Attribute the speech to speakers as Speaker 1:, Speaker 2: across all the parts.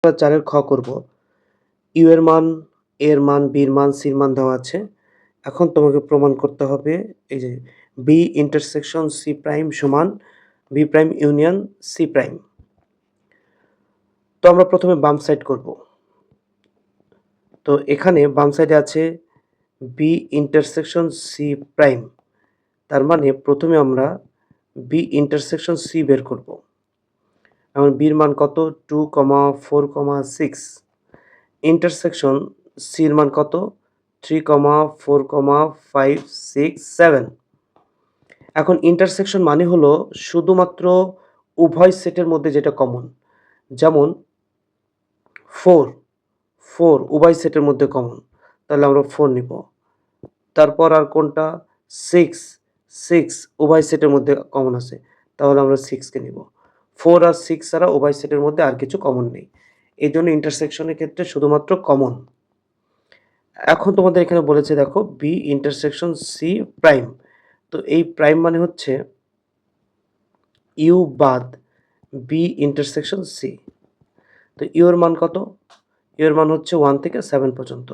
Speaker 1: আমরা ৪ এর খ করব। ইউ এর মান, এ এর মান, বি এর মান, সি এর মান দেওয়া আছে। এখন তোমাকে প্রমাণ করতে হবে এই যে বি ইন্টারসেকশন সি প্রাইম সমান B prime union C prime. তো আমরা প্রথমে বাম সাইড করব। তো এখানে বাম সাইডে আছে বি ইন্টারসেকশন সি প্রাইম। তার মানে প্রথমে আমরা বি ইন্টারসেকশন সি বের করব। এখন বির মান কত? 2, 4, 6। ইন্টারসেকশন সি এর মান কত? 3, 4, 5, 6, 7। এখন ইন্টারসেকশন মানে হলো শুধুমাত্র উভয় সেটের মধ্যে যেটা কমন। যেমন 4 উভয় সেটের মধ্যে কমন। তাহলে আমরা 4 নিব। তারপর আর কোনটা? 6 উভয় সেটের মধ্যে কমন আছে। তাহলে আমরা 6 কে নিব। 4 আর 6 ছাড়া উভয় সেটের মধ্যে আর কিছু কমন নেই। এজন্য ইন্টারসেকশনের ক্ষেত্রে শুধুমাত্র কমন। এখন তোমাদের এখানে বলেছে দেখো বি ইন্টারসেকশন সি প্রাইম। তো এই প্রাইম মানে হচ্ছে ইউ বাদ বি ইন্টারসেকশন সি। তো ইউ এর মান কত? ইউ এর মান হচ্ছে 1 থেকে 7 পর্যন্ত।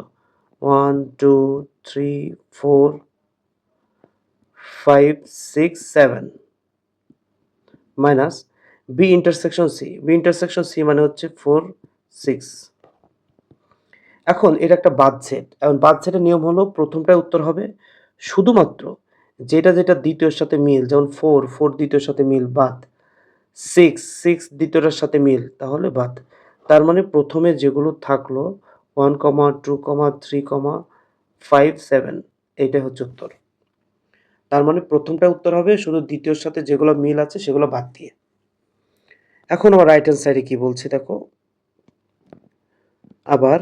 Speaker 1: 1, 2, 3, 4, 5, 6, 7 minus B intersection C. B intersection C মানে হচ্ছে 4, 6। এখন এটা একটা বাদ সেট। এখন বাদ সেটের নিয়ম হলো প্রথমটাই উত্তর হবে। শুধুমাত্র যেটা দ্বিতীয়ের সাথে মিল, যেমন 4 দ্বিতীয়ের সাথে মিল বাদ। 6 দ্বিতীয়টার সাথে মিল তাহলে বাদ। তার মানে প্রথমে যেগুলো থাকলো 1, 2, 3, 5, 7 এইটাই হচ্ছে উত্তর। তার মানে প্রথমটা উত্তর হবে, শুধু দ্বিতীয়র সাথে যেগুলো মিল আছে সেগুলো বাদ দিয়ে। এখন আমার রাইট হ্যান্ড সাইডে কি বলছে দেখো। আবার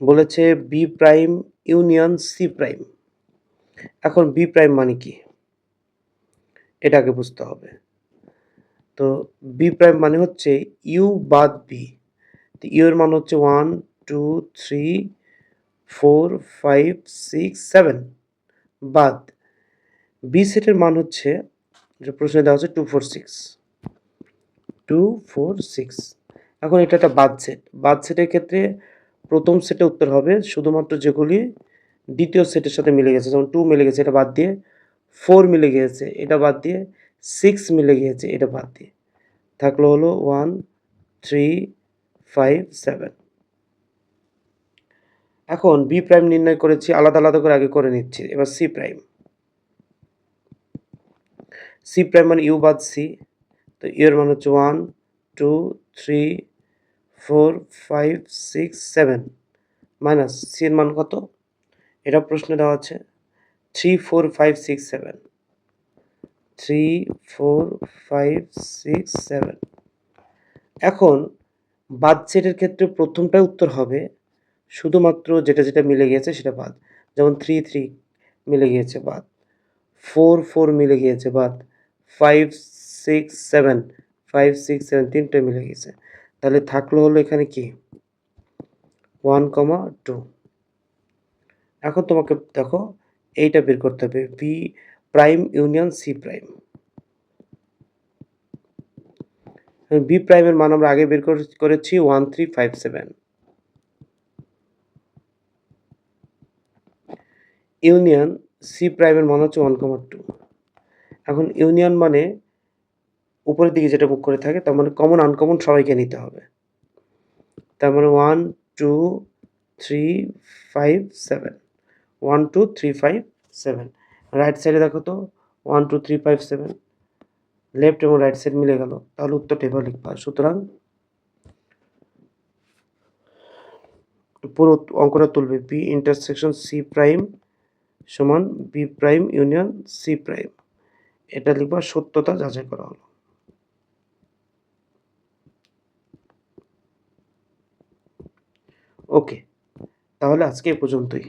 Speaker 1: বলেছে B prime union C prime. এখন বি প্রাইম মানে কি এটা আগে বুঝতে হবে। তো বি প্রাইম মানে হচ্ছে ইউ বাদ বি। তো ইউ এর মান হচ্ছে 1, 2, 3, 4, 5, 6, 7 বাদ বি সেটের মান হচ্ছে যে প্রশ্নে দেওয়া আছে 2, 4, 6। এখন এটা একটা বাদ সেট। বাদ সেটের ক্ষেত্রে প্রথম সেটে উত্তর হবে শুধুমাত্র যেগুলি দ্বিতীয় সেটের সাথে মিলে গেছে, যেমন 2 মিলে গেছে এটা বাদ দিয়ে, 4 মিলে গিয়েছে এটা বাদ দিয়ে, 6 মিলে গিয়েছে এটা বাদ দিয়ে। থাকলো হলো 1, 3, 5, 7। এখন বি প্রাইম নির্ণয় করেছি, আলাদা করে আগে করে নিচ্ছি। এবার সি প্রাইম। সি প্রাইম মানে ইউ বাদ সি। তো ইউ এর মান হচ্ছে 1, 2, 3, 4, 5, 6, 7 মাইনাস সি এর মান কত? এটা প্রশ্নে দেওয়া আছে 3, 4, 5, 6, 7। 3, 4, 5, 6, 7। এখন বাদ সেটের ক্ষেত্রে প্রথমটাই উত্তর হবে, শুধুমাত্র যেটা মিলে গিয়েছে সেটা বাদ। যেমন 3 মিলে গিয়েছে বাদ, 4 মিলে গিয়েছে বাদ, 5, 6, 7 তিনটে মিলে গিয়েছে। তাহলে থাকলো হলো এখানে কি 1, 2। এখন তোমাকে দেখো এইটা বের করতে হবে B prime union C prime. B প্রাইমের মান আমরা আগে বের করেছি 1, 3, 5, 7। ইউনিয়ন সি প্রাইমের মান হচ্ছে 1, 2। এখন ইউনিয়ন মানে উপরের দিকে যেটা মুখ করে থাকে, তার মানে কমন আনকমন সবাইকে নিতে হবে। তার মানে 1, 2, 3, 5, 7। 1, 2, 3, 5, 7। রাইট সাইডে দেখো তো 1, 2, 3, 5, 7। লেফট এবং রাইট সাইড মিলে গেল, তাহলে উত্তরটা এভাবে লিখবা। সুতরাং পুরো অঙ্কটা তুলবে বি ইন্টারসেকশন সি প্রাইম সমান B prime union C prime. এটা লিখবা, সত্যতা যাচাই করা হলো। ওকে, তাহলে আজকে এ পর্যন্তই।